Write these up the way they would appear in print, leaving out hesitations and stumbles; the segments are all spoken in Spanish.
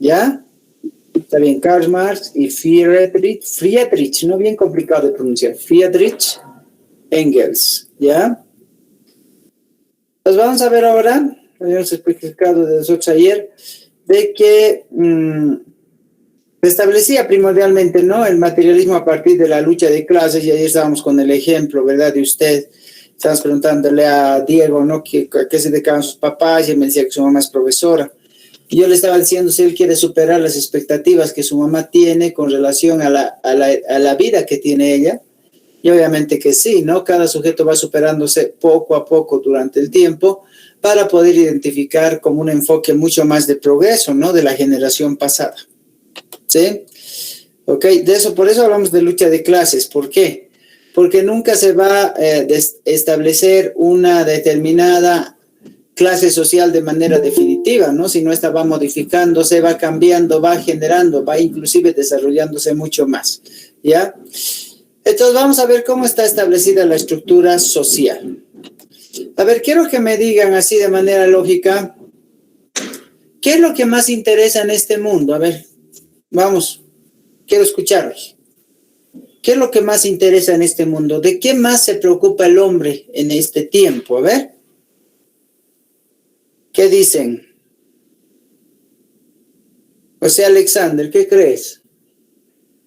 ¿ya? Está bien, Karl Marx y Friedrich, no bien complicado de pronunciar, Friedrich Engels, ¿ya? Pues vamos a ver ahora, habíamos explicado de nosotros ayer, de que se establecía primordialmente, ¿no?, el materialismo a partir de la lucha de clases, y ahí estábamos con el ejemplo, ¿verdad?, de usted. Estábamos preguntándole a Diego, ¿no?, a qué se dedicaban sus papás, y él me decía que su mamá es profesora. Y yo le estaba diciendo si él quiere superar las expectativas que su mamá tiene con relación a la vida que tiene ella. Y obviamente que sí, ¿no? Cada sujeto va superándose poco a poco durante el tiempo para poder identificar como un enfoque mucho más de progreso, ¿no?, de la generación pasada. ¿Sí? Ok, por eso hablamos de lucha de clases. ¿Por qué? Porque nunca se va a establecer una determinada clase social de manera definitiva, ¿no? Sino esta va modificándose, va cambiando, va generando, va inclusive desarrollándose mucho más, ¿ya? Entonces vamos a ver cómo está establecida la estructura social. A ver, quiero que me digan así de manera lógica, ¿qué es lo que más interesa en este mundo? A ver, vamos, quiero escucharlos. ¿Qué es lo que más interesa en este mundo? ¿De qué más se preocupa el hombre en este tiempo? A ver, ¿qué dicen? José Alexander, ¿qué crees?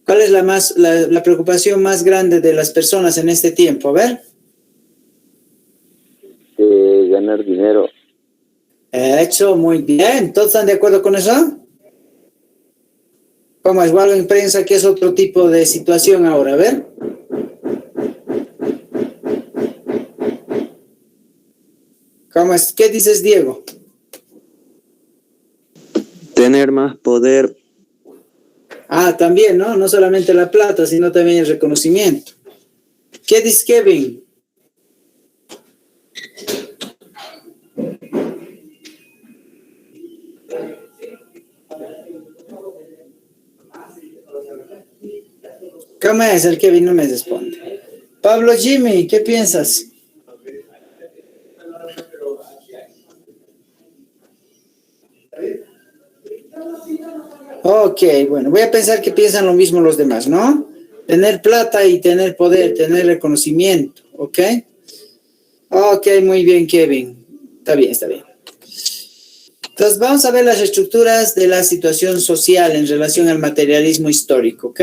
¿Cuál es la preocupación más grande de las personas en este tiempo? A ver. Ganar dinero. Hecho, muy bien. ¿Todos están de acuerdo con eso? ¿Cómo es? ¿Alguien piensa que es otro tipo de situación ahora? A ver. ¿Cómo es? ¿Qué dices, Diego? Tener más poder. Ah, también, ¿no? No solamente la plata, sino también el reconocimiento. ¿Qué dice Kevin? ¿Cómo es? El Kevin no me responde. Pablo Jimmy, ¿qué piensas? Ok, bueno, voy a pensar que piensan lo mismo los demás, ¿no? Tener plata y tener poder, tener reconocimiento, ¿ok? Ok, muy bien, Kevin. Está bien, está bien. Entonces, vamos a ver las estructuras de la situación social en relación al materialismo histórico, ¿ok?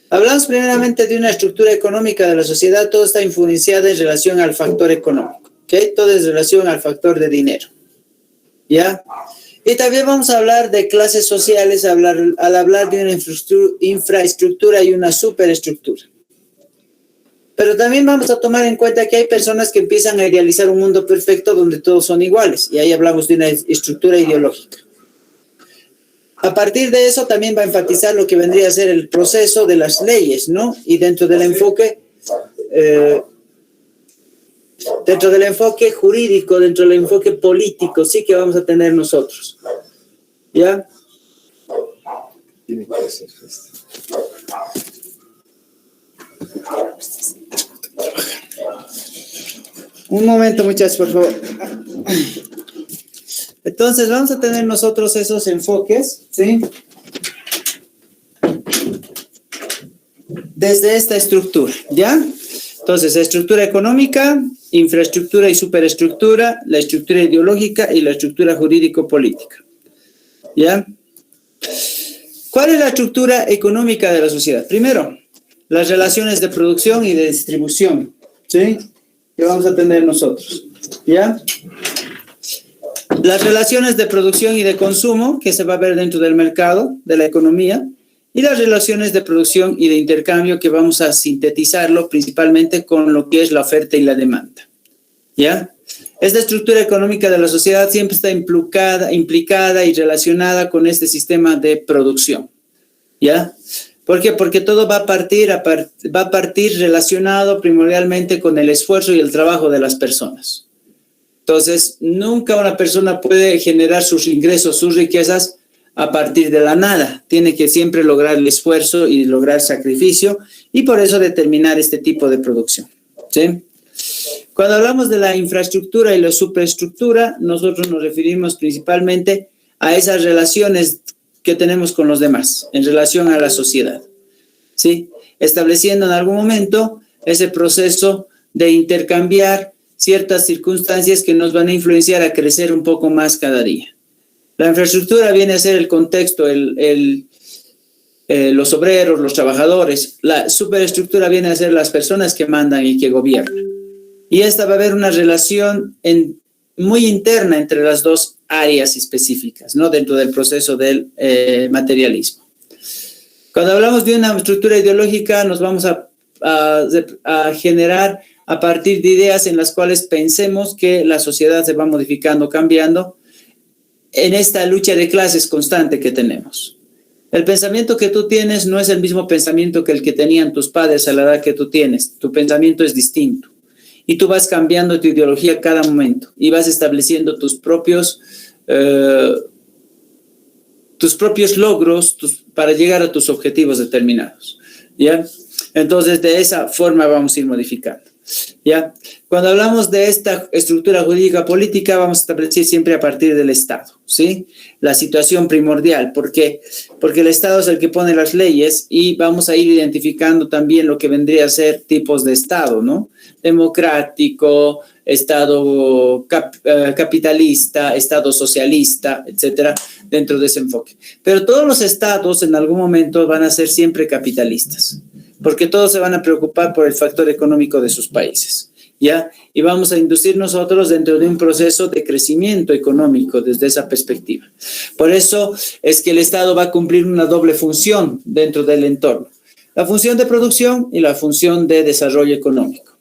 Hablamos primeramente de una estructura económica de la sociedad. Todo está influenciado en relación al factor económico, ¿ok? Todo es en relación al factor de dinero, ¿ya? Y también vamos a hablar de clases sociales al hablar de una infraestructura y una superestructura. Pero también vamos a tomar en cuenta que hay personas que empiezan a idealizar un mundo perfecto donde todos son iguales. Y ahí hablamos de una estructura ideológica. A partir de eso también va a enfatizar lo que vendría a ser el proceso de las leyes, ¿no? Y dentro del enfoque jurídico, dentro del enfoque político, sí que vamos a tener nosotros. ¿Ya? Tiene que ser un momento, muchachos, por favor. Entonces, vamos a tener nosotros esos enfoques, ¿sí? Desde esta estructura, ¿ya? Entonces, estructura económica, infraestructura y superestructura, la estructura ideológica y la estructura jurídico-política, ¿ya? ¿Cuál es la estructura económica de la sociedad? Primero, las relaciones de producción y de distribución, ¿sí? Que vamos a tener nosotros, ¿ya? Las relaciones de producción y de consumo que se va a ver dentro del mercado, de la economía, y las relaciones de producción y de intercambio que vamos a sintetizarlo principalmente con lo que es la oferta y la demanda, ¿ya? Esta estructura económica de la sociedad siempre está implicada y relacionada con este sistema de producción, ¿ya? ¿Por qué? Porque todo va a partir relacionado primordialmente con el esfuerzo y el trabajo de las personas. Entonces, nunca una persona puede generar sus ingresos, sus riquezas a partir de la nada. Tiene que siempre lograr el esfuerzo y lograr sacrificio, y por eso determinar este tipo de producción, ¿sí? Cuando hablamos de la infraestructura y la superestructura, nosotros nos referimos principalmente a esas relaciones que tenemos con los demás en relación a la sociedad, ¿sí? Estableciendo en algún momento ese proceso de intercambiar ciertas circunstancias que nos van a influenciar a crecer un poco más cada día. La infraestructura viene a ser el contexto, los obreros, los trabajadores. La superestructura viene a ser las personas que mandan y que gobiernan. Y esta va a haber una relación muy interna entre las dos áreas específicas, ¿no? Dentro del proceso del materialismo. Cuando hablamos de una estructura ideológica, nos vamos a generar a partir de ideas en las cuales pensemos que la sociedad se va modificando, cambiando, en esta lucha de clases constante que tenemos. El pensamiento que tú tienes no es el mismo pensamiento que el que tenían tus padres a la edad que tú tienes. Tu pensamiento es distinto. Y tú vas cambiando tu ideología cada momento y vas estableciendo tus propios logros para llegar a tus objetivos determinados, ¿ya? Entonces, de esa forma vamos a ir modificando, ¿ya? Cuando hablamos de esta estructura jurídica política, vamos a establecer siempre a partir del Estado, ¿sí? La situación primordial, porque el Estado es el que pone las leyes y vamos a ir identificando también lo que vendría a ser tipos de Estado, ¿no? Democrático, Estado capitalista, Estado socialista, etcétera, dentro de ese enfoque. Pero todos los estados en algún momento van a ser siempre capitalistas, porque todos se van a preocupar por el factor económico de sus países, ¿ya? Y vamos a inducir nosotros dentro de un proceso de crecimiento económico desde esa perspectiva. Por eso es que el Estado va a cumplir una doble función dentro del entorno: la función de producción y la función de desarrollo económico.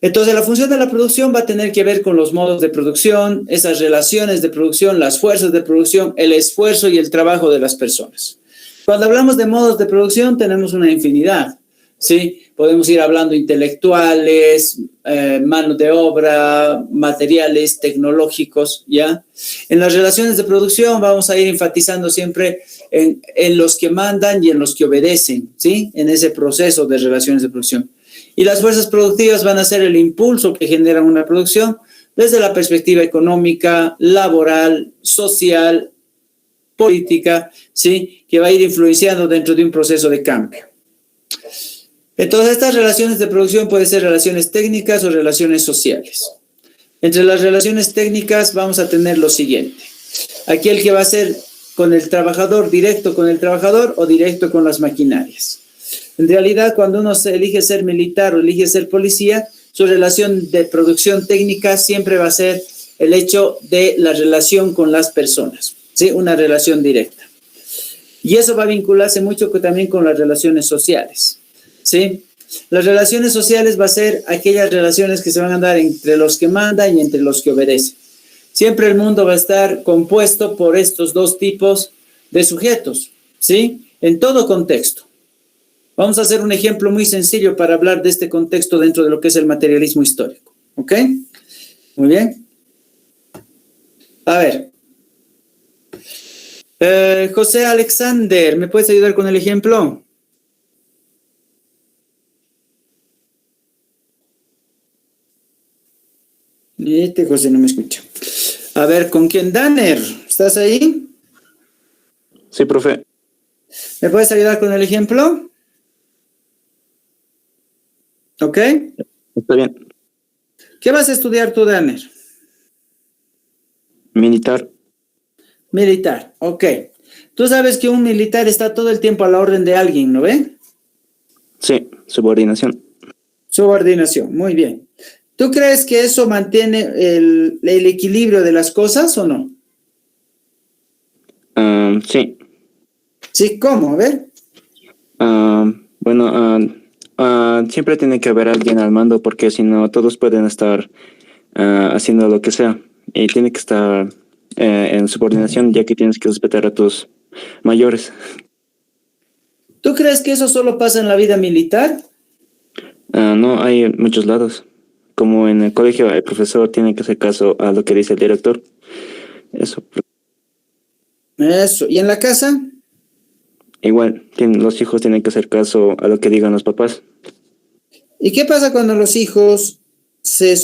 Entonces, la función de la producción va a tener que ver con los modos de producción, esas relaciones de producción, las fuerzas de producción, el esfuerzo y el trabajo de las personas. Cuando hablamos de modos de producción, tenemos una infinidad, ¿sí? Podemos ir hablando intelectuales, mano de obra, materiales, tecnológicos, ¿ya? En las relaciones de producción vamos a ir enfatizando siempre en los que mandan y en los que obedecen, ¿sí? En ese proceso de relaciones de producción. Y las fuerzas productivas van a ser el impulso que genera una producción desde la perspectiva económica, laboral, social, política, ¿sí? Que va a ir influenciando dentro de un proceso de cambio. Entonces, estas relaciones de producción pueden ser relaciones técnicas o relaciones sociales. Entre las relaciones técnicas vamos a tener lo siguiente: aquel que va a ser con el trabajador, directo con el trabajador o directo con las maquinarias. En realidad, cuando uno elige ser militar o elige ser policía, su relación de producción técnica siempre va a ser el hecho de la relación con las personas, ¿sí? Una relación directa. Y eso va a vincularse mucho también con las relaciones sociales, ¿sí? Las relaciones sociales va a ser aquellas relaciones que se van a dar entre los que mandan y entre los que obedecen. Siempre el mundo va a estar compuesto por estos dos tipos de sujetos, ¿sí? En todo contexto. Vamos a hacer un ejemplo muy sencillo para hablar de este contexto dentro de lo que es el materialismo histórico, ¿ok? Muy bien. A ver. José Alexander, ¿me puedes ayudar con el ejemplo? José no me escucha. A ver, ¿con quién? Danner, ¿estás ahí? Sí, profe. ¿Me puedes ayudar con el ejemplo? ¿Ok? Está bien. ¿Qué vas a estudiar tú, Danner? Militar. Militar, ok. Tú sabes que un militar está todo el tiempo a la orden de alguien, ¿no ve? Sí, subordinación. Subordinación, muy bien. ¿Tú crees que eso mantiene el equilibrio de las cosas o no? Sí. Sí, ¿cómo? A ver. Siempre tiene que haber alguien al mando, porque si no todos pueden estar haciendo lo que sea, y tiene que estar en subordinación, ya que tienes que respetar a tus mayores. ¿Tú crees que eso solo pasa en la vida militar? No, hay en muchos lados. Como en el colegio, el profesor tiene que hacer caso a lo que dice el director. Eso. Eso. ¿Y en la casa? Igual, los hijos tienen que hacer caso a lo que digan los papás. ¿Y qué pasa cuando los hijos se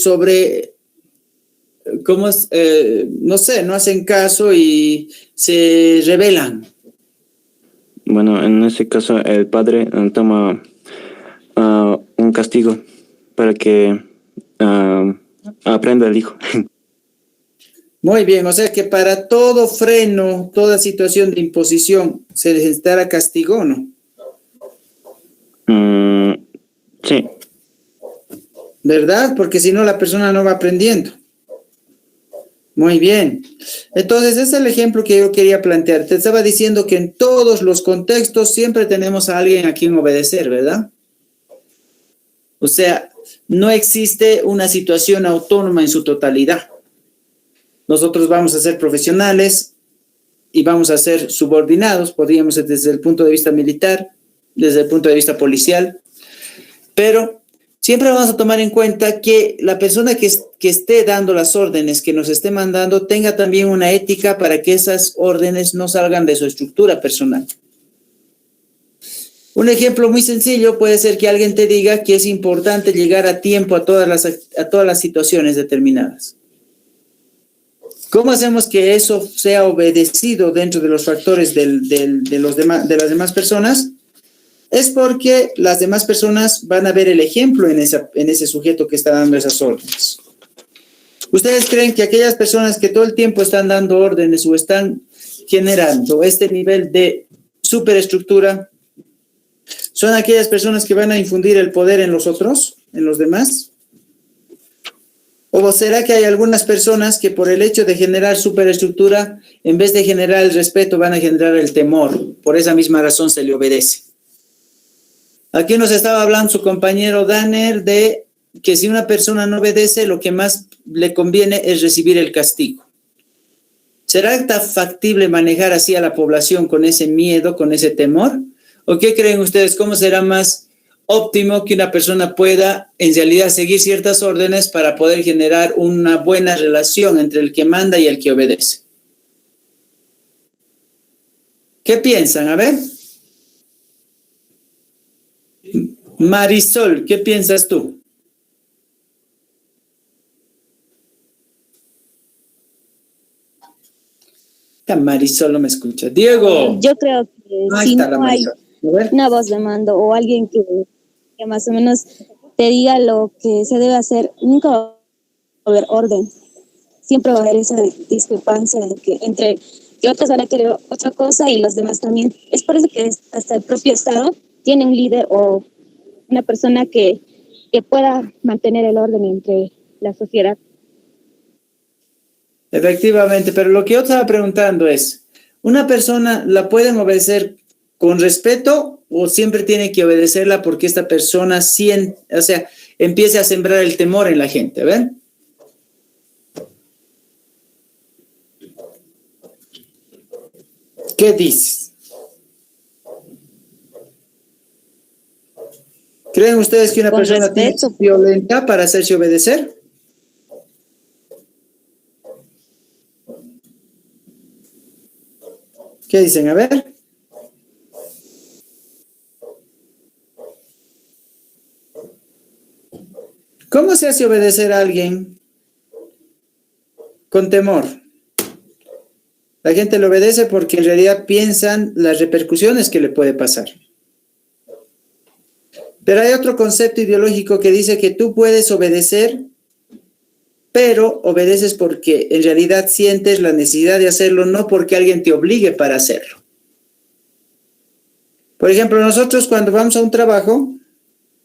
no sé, no hacen caso y se rebelan. Bueno, en ese caso el padre toma un castigo para que aprenda el hijo. Muy bien, o sea que para todo freno, toda situación de imposición, se necesitará castigo, ¿o no? Sí. ¿Verdad? Porque si no, la persona no va aprendiendo. Muy bien. Entonces, ese es el ejemplo que yo quería plantear. Te estaba diciendo que en todos los contextos siempre tenemos a alguien a quien obedecer, ¿verdad? O sea, no existe una situación autónoma en su totalidad. Nosotros vamos a ser profesionales y vamos a ser subordinados, podríamos ser desde el punto de vista militar, desde el punto de vista policial, pero siempre vamos a tomar en cuenta que la persona que esté dando las órdenes, que nos esté mandando, tenga también una ética para que esas órdenes no salgan de su estructura personal. Un ejemplo muy sencillo puede ser que alguien te diga que es importante llegar a tiempo a todas las situaciones determinadas. ¿Cómo hacemos que eso sea obedecido dentro de los factores de las demás personas? Es porque las demás personas van a ver el ejemplo en ese sujeto que está dando esas órdenes. ¿Ustedes creen que aquellas personas que todo el tiempo están dando órdenes o están generando este nivel de superestructura son aquellas personas que van a infundir el poder en los otros, en los demás? ¿O será que hay algunas personas que por el hecho de generar superestructura, en vez de generar el respeto, van a generar el temor? Por esa misma razón se le obedece. Aquí nos estaba hablando su compañero Danner de que si una persona no obedece, lo que más le conviene es recibir el castigo. ¿Será tan factible manejar así a la población con ese miedo, con ese temor? ¿O qué creen ustedes? ¿Cómo será más óptimo que una persona pueda en realidad seguir ciertas órdenes para poder generar una buena relación entre el que manda y el que obedece? ¿Qué piensan? A ver. Marisol, ¿qué piensas tú? Marisol no me escucha. Diego. Yo creo que si no hay una voz de mando o alguien que más o menos te diga lo que se debe hacer, nunca va a haber orden. Siempre va a haber esa discrepancia de que entre que otros van a querer otra cosa y los demás también. Es por eso que hasta el propio Estado tiene un líder o una persona que pueda mantener el orden entre la sociedad. Efectivamente, pero lo que yo estaba preguntando es, ¿una persona la pueden obedecer con respeto o siempre tiene que obedecerla porque esta persona empiece a sembrar el temor en la gente? ¿Ven? ¿Qué dices? ¿Creen ustedes que una persona tiene que ser violenta para hacerse obedecer? ¿Qué dicen? A ver. ¿Cómo se hace obedecer a alguien con temor? La gente le obedece porque en realidad piensan las repercusiones que le puede pasar. Pero hay otro concepto ideológico que dice que tú puedes obedecer, pero obedeces porque en realidad sientes la necesidad de hacerlo, no porque alguien te obligue para hacerlo. Por ejemplo, nosotros cuando vamos a un trabajo,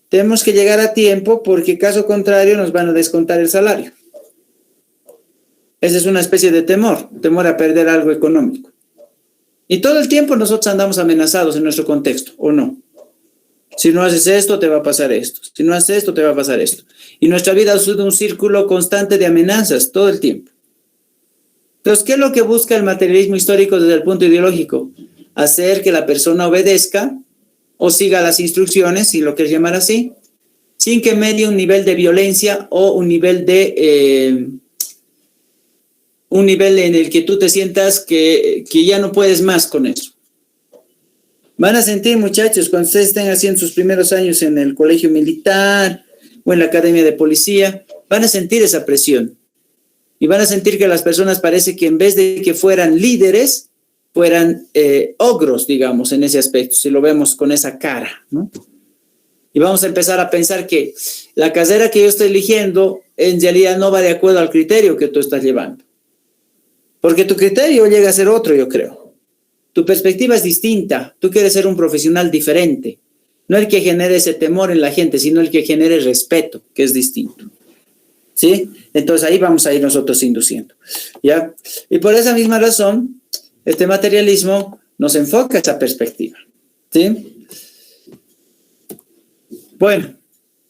tenemos que llegar a tiempo porque caso contrario nos van a descontar el salario. Esa es una especie de temor a perder algo económico. Y todo el tiempo nosotros andamos amenazados en nuestro contexto, ¿o no? Si no haces esto, te va a pasar esto. Si no haces esto, te va a pasar esto. Y nuestra vida ha sido un círculo constante de amenazas todo el tiempo. Entonces, ¿qué es lo que busca el materialismo histórico desde el punto ideológico? Hacer que la persona obedezca o siga las instrucciones, si lo quieres llamar así, sin que medie un nivel de violencia o un nivel en el que tú te sientas que ya no puedes más con eso. Van a sentir, muchachos, cuando ustedes estén haciendo sus primeros años en el colegio militar o en la academia de policía, van a sentir esa presión. Y van a sentir que las personas parece que en vez de que fueran líderes, fueran ogros, digamos, en ese aspecto, si lo vemos con esa cara, ¿no? Y vamos a empezar a pensar que la carrera que yo estoy eligiendo en realidad no va de acuerdo al criterio que tú estás llevando. Porque tu criterio llega a ser otro, yo creo. Tu perspectiva es distinta. Tú quieres ser un profesional diferente. No el que genere ese temor en la gente, sino el que genere respeto, que es distinto. ¿Sí? Entonces ahí vamos a ir nosotros induciendo. ¿Ya? Y por esa misma razón, este materialismo nos enfoca esa perspectiva. ¿Sí? Bueno,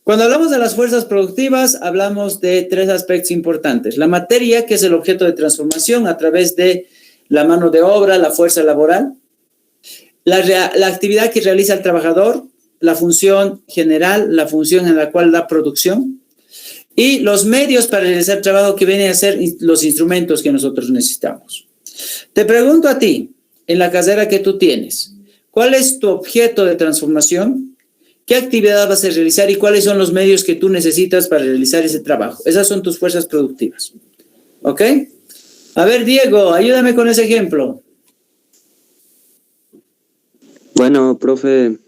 cuando hablamos de las fuerzas productivas, hablamos de tres aspectos importantes. La materia, que es el objeto de transformación a través de la mano de obra, la fuerza laboral. La actividad que realiza el trabajador, la función general, la función en la cual da producción. Y los medios para realizar trabajo que vienen a ser los instrumentos que nosotros necesitamos. Te pregunto a ti, en la carrera que tú tienes, ¿cuál es tu objeto de transformación? ¿Qué actividad vas a realizar y cuáles son los medios que tú necesitas para realizar ese trabajo? Esas son tus fuerzas productivas. ¿Ok? A ver, Diego, ayúdame con ese ejemplo. Bueno, profe.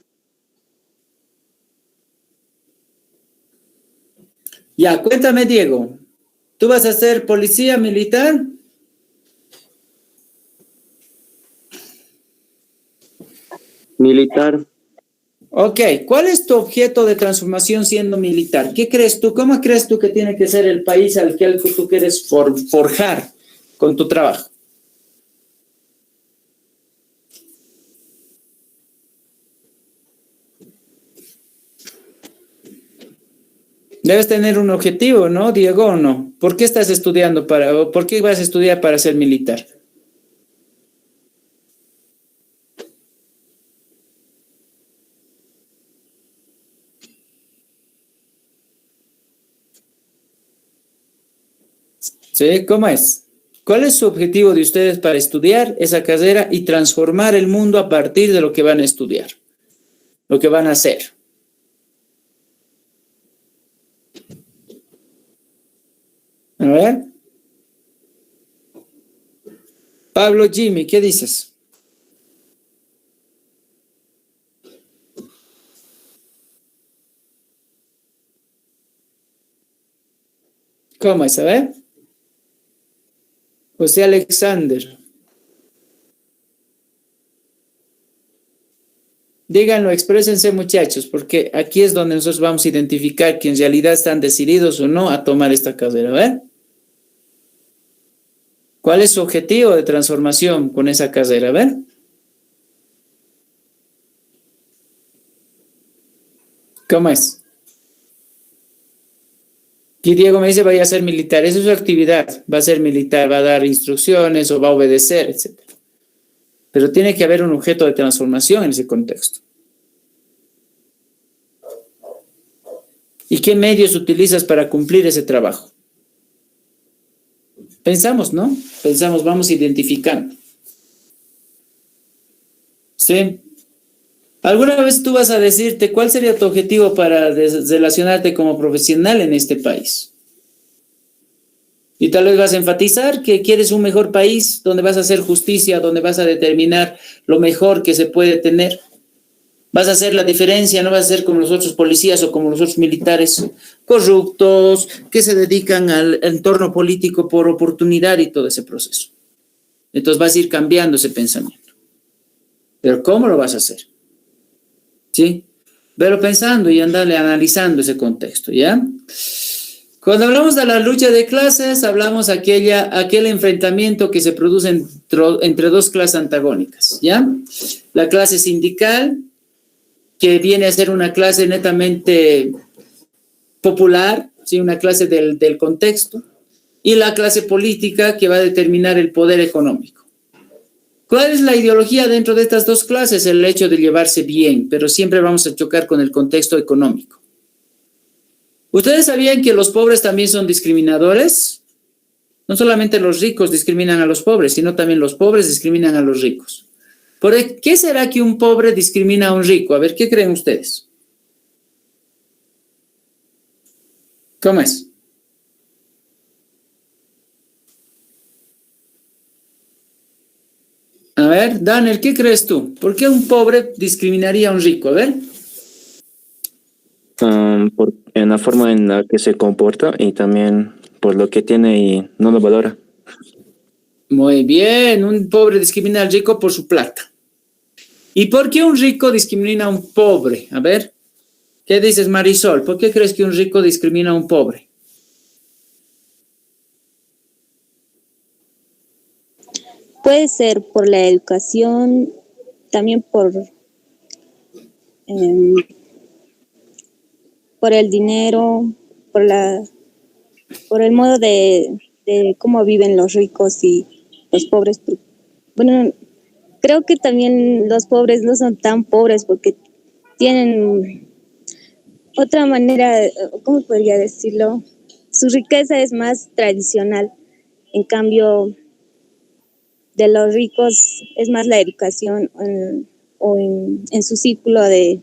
Ya, cuéntame, Diego. ¿Tú vas a ser policía militar? Militar. Ok, ¿cuál es tu objeto de transformación siendo militar? ¿Qué crees tú? ¿Cómo crees tú que tiene que ser el país al que tú quieres forjar con tu trabajo? Debes tener un objetivo, ¿no, Diego, o no? ¿Por qué estás estudiando por qué vas a estudiar para ser militar? ¿Sí? ¿Cómo es? ¿Cuál es su objetivo de ustedes para estudiar esa carrera y transformar el mundo a partir de lo que van a estudiar? Lo que van a hacer. A ver. Pablo, Jimmy, ¿qué dices? ¿Cómo es? A ver. José Alexander. Díganlo, exprésense, muchachos, porque aquí es donde nosotros vamos a identificar que en realidad están decididos o no a tomar esta carrera. A ver. ¿Cuál es su objetivo de transformación con esa carrera? A ver. ¿Cómo es? Y Diego me dice, vaya a ser militar. Esa es su actividad. Va a ser militar, va a dar instrucciones o va a obedecer, etc. Pero tiene que haber un objeto de transformación en ese contexto. ¿Y qué medios utilizas para cumplir ese trabajo? Pensamos, ¿no? Pensamos, vamos identificando. ¿Sí? ¿Alguna vez tú vas a decirte cuál sería tu objetivo para relacionarte como profesional en este país? Y tal vez vas a enfatizar que quieres un mejor país donde vas a hacer justicia, donde vas a determinar lo mejor que se puede tener. Vas a hacer la diferencia, no vas a ser como los otros policías o como los otros militares corruptos que se dedican al entorno político por oportunidad y todo ese proceso. Entonces vas a ir cambiando ese pensamiento. Pero ¿cómo lo vas a hacer? ¿Sí? Pero pensando y andarle analizando ese contexto, ¿ya? Cuando hablamos de la lucha de clases, hablamos aquel enfrentamiento que se produce entre dos clases antagónicas, ¿ya? La clase sindical, que viene a ser una clase netamente popular, ¿sí? Una clase del contexto, y la clase política, que va a determinar el poder económico. ¿Cuál es la ideología dentro de estas dos clases? El hecho de llevarse bien, pero siempre vamos a chocar con el contexto económico. ¿Ustedes sabían que los pobres también son discriminadores? No solamente los ricos discriminan a los pobres, sino también los pobres discriminan a los ricos. ¿Por qué será que un pobre discrimina a un rico? A ver, ¿qué creen ustedes? ¿Cómo es? A ver, Daniel, ¿qué crees tú? ¿Por qué un pobre discriminaría a un rico? A ver. En la forma en la que se comporta y también por lo que tiene y no lo valora. Muy bien, un pobre discrimina al rico por su plata. ¿Y por qué un rico discrimina a un pobre? A ver, ¿qué dices, Marisol? ¿Por qué crees que un rico discrimina a un pobre? Puede ser por la educación, también por el dinero, por el modo de cómo viven los ricos y los pobres. Bueno, creo que también los pobres no son tan pobres porque tienen otra manera, ¿cómo podría decirlo? Su riqueza es más tradicional. En cambio, de los ricos es más la educación en su círculo de...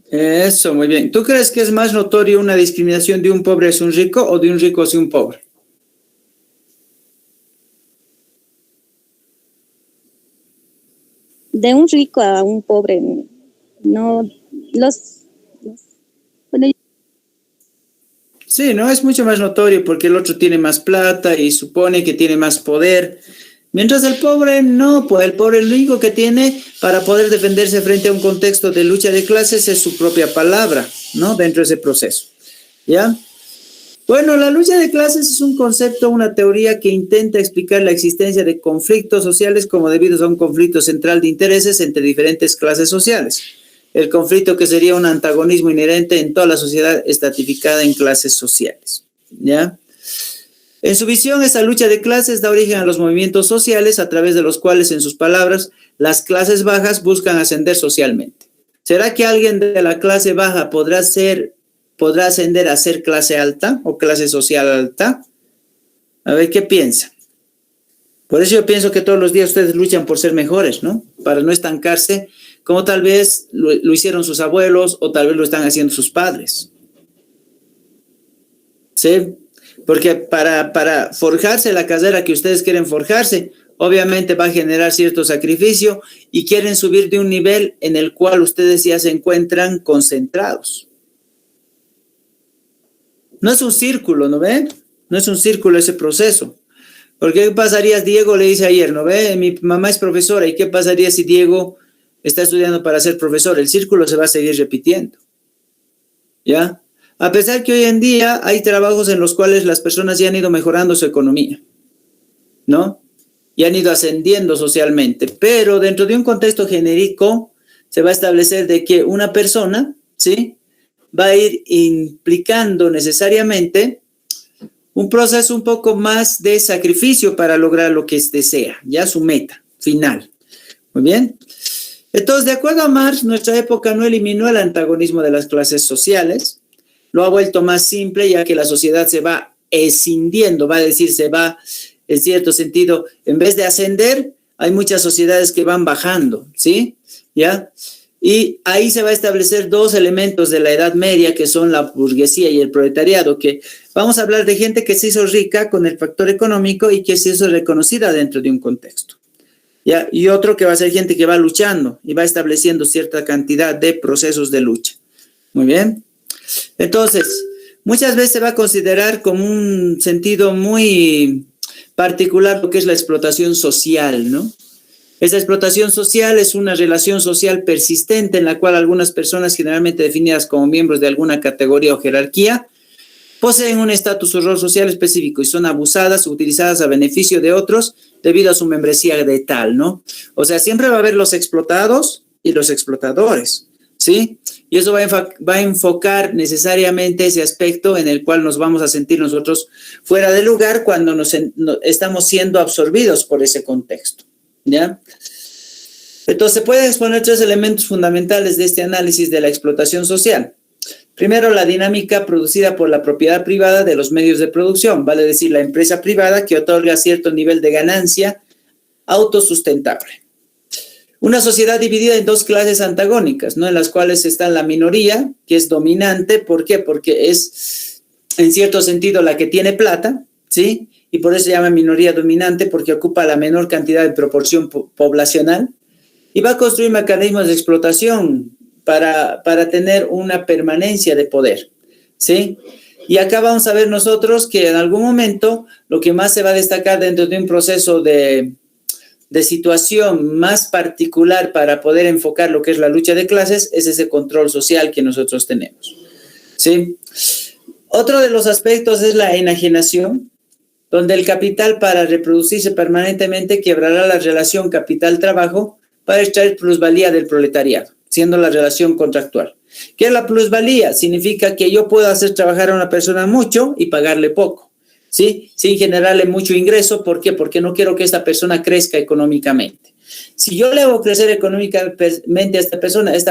Eso, muy bien. ¿Tú crees que es más notorio una discriminación de un pobre hacia un rico o de un rico hacia un pobre? De un rico a un pobre, no bueno, Sí, no, es mucho más notorio porque el otro tiene más plata y supone que tiene más poder. Mientras el pobre no, pues el pobre lo único que tiene para poder defenderse frente a un contexto de lucha de clases es su propia palabra, ¿no? Dentro de ese proceso, ¿ya? Bueno, la lucha de clases es un concepto, una teoría que intenta explicar la existencia de conflictos sociales como debidos a un conflicto central de intereses entre diferentes clases sociales. El conflicto que sería un antagonismo inherente en toda la sociedad estratificada en clases sociales, ¿ya? En su visión, esta lucha de clases da origen a los movimientos sociales a través de los cuales, en sus palabras, las clases bajas buscan ascender socialmente. ¿Será que alguien de la clase baja podrá ascender a ser clase alta o clase social alta? A ver, ¿qué piensa? Por eso yo pienso que todos los días ustedes luchan por ser mejores, ¿no? Para no estancarse, como tal vez lo hicieron sus abuelos o tal vez lo están haciendo sus padres. ¿Sí? Porque para forjarse la carrera que ustedes quieren forjarse, obviamente va a generar cierto sacrificio y quieren subir de un nivel en el cual ustedes ya se encuentran concentrados. No es un círculo, ¿no ven? No es un círculo ese proceso. Porque ¿qué pasaría? Diego le dice ayer, ¿no ve? Mi mamá es profesora. ¿Y qué pasaría si Diego está estudiando para ser profesor? El círculo se va a seguir repitiendo. ¿Ya? A pesar que hoy en día hay trabajos en los cuales las personas ya han ido mejorando su economía, ¿no? Y han ido ascendiendo socialmente. Pero dentro de un contexto genérico se va a establecer de que una persona, ¿sí?, va a ir implicando necesariamente un proceso un poco más de sacrificio para lograr lo que desea, ya su meta final. Muy bien. Entonces, de acuerdo a Marx, nuestra época no eliminó el antagonismo de las clases sociales, lo ha vuelto más simple, ya que la sociedad se va escindiendo, va a decir, se va, en cierto sentido, en vez de ascender, hay muchas sociedades que van bajando, ¿sí? ¿Ya? Y ahí se va a establecer dos elementos de la Edad Media, que son la burguesía y el proletariado, que vamos a hablar de gente que se hizo rica con el factor económico y que se hizo reconocida dentro de un contexto, ¿ya? Y otro que va a ser gente que va luchando y va estableciendo cierta cantidad de procesos de lucha. Muy bien. Entonces, muchas veces se va a considerar como un sentido muy particular lo que es la explotación social, ¿no? Esa explotación social es una relación social persistente en la cual algunas personas, generalmente definidas como miembros de alguna categoría o jerarquía, poseen un estatus o rol social específico y son abusadas o utilizadas a beneficio de otros debido a su membresía de tal, ¿no? O sea, siempre va a haber los explotados y los explotadores, ¿sí? Y eso va a enfocar necesariamente ese aspecto en el cual nos vamos a sentir nosotros fuera de lugar cuando estamos siendo absorbidos por ese contexto, ¿ya? Entonces, se pueden exponer tres elementos fundamentales de este análisis de la explotación social. Primero, la dinámica producida por la propiedad privada de los medios de producción, vale decir, la empresa privada que otorga cierto nivel de ganancia autosustentable. Una sociedad dividida en dos clases antagónicas, ¿no? En las cuales está la minoría, que es dominante. ¿Por qué? Porque es, en cierto sentido, la que tiene plata, ¿sí? y por eso se llama minoría dominante, porque ocupa la menor cantidad de proporción poblacional, y va a construir mecanismos de explotación para tener una permanencia de poder, ¿sí? Y acá vamos a ver nosotros que en algún momento lo que más se va a destacar dentro de un proceso de situación más particular para poder enfocar lo que es la lucha de clases es ese control social que nosotros tenemos, ¿sí? Otro de los aspectos es la enajenación, donde el capital para reproducirse permanentemente quebrará la relación capital-trabajo para extraer plusvalía del proletariado, siendo la relación contractual. ¿Qué es la plusvalía? Significa que yo puedo hacer trabajar a una persona mucho y pagarle poco, ¿sí? Sin generarle mucho ingreso. ¿Por qué? Porque no quiero que esta persona crezca económicamente. Si yo le hago crecer económicamente a esta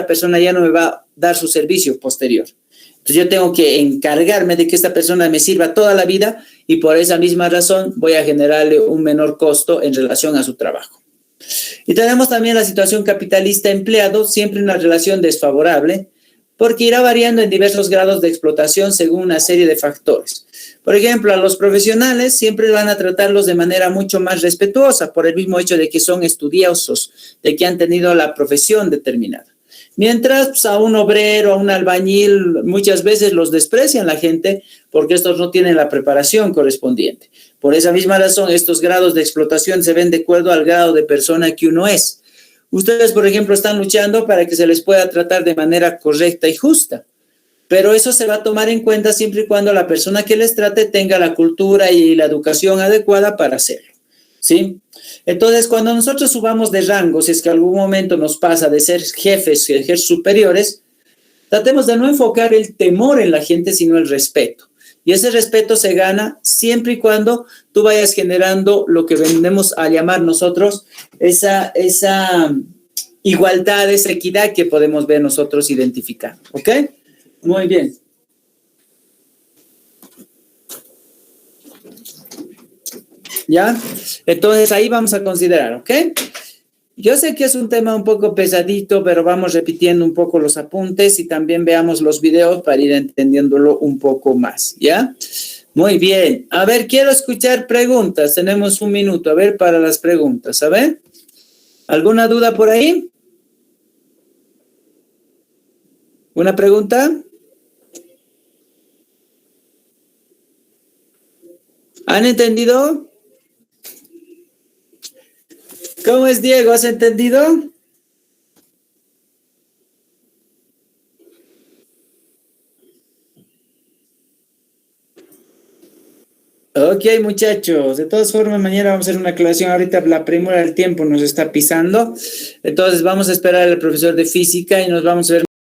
persona ya no me va a dar su servicio posterior. Entonces yo tengo que encargarme de que esta persona me sirva toda la vida y por esa misma razón voy a generarle un menor costo en relación a su trabajo. Y tenemos también la situación capitalista-empleado, siempre una relación desfavorable, porque irá variando en diversos grados de explotación según una serie de factores. Por ejemplo, a los profesionales siempre van a tratarlos de manera mucho más respetuosa por el mismo hecho de que son estudiosos, de que han tenido la profesión determinada. Mientras pues, a un obrero, a un albañil, muchas veces los desprecian la gente porque estos no tienen la preparación correspondiente. Por esa misma razón, estos grados de explotación se ven de acuerdo al grado de persona que uno es. Ustedes, por ejemplo, están luchando para que se les pueda tratar de manera correcta y justa, pero eso se va a tomar en cuenta siempre y cuando la persona que les trate tenga la cultura y la educación adecuada para hacerlo, ¿sí? Entonces, cuando nosotros subamos de rango, si es que algún momento nos pasa de ser jefes y jefes superiores, tratemos de no enfocar el temor en la gente, sino el respeto. Y ese respeto se gana siempre y cuando tú vayas generando lo que vendemos a llamar nosotros esa igualdad, esa equidad que podemos ver nosotros identificar. ¿Ok? Muy bien. ¿Ya? Entonces ahí vamos a considerar, ¿ok? Yo sé que es un tema un poco pesadito, pero vamos repitiendo un poco los apuntes y también veamos los videos para ir entendiéndolo un poco más, ¿ya? Muy bien. A ver, quiero escuchar preguntas. Tenemos un minuto, a ver, para las preguntas, a ver. ¿Alguna duda por ahí? ¿Una pregunta? ¿Han entendido? ¿Cómo es, Diego? ¿Has entendido? Ok, muchachos. De todas formas, mañana vamos a hacer una aclaración. Ahorita la premura del tiempo nos está pisando. Entonces, vamos a esperar al profesor de física y nos vamos a ver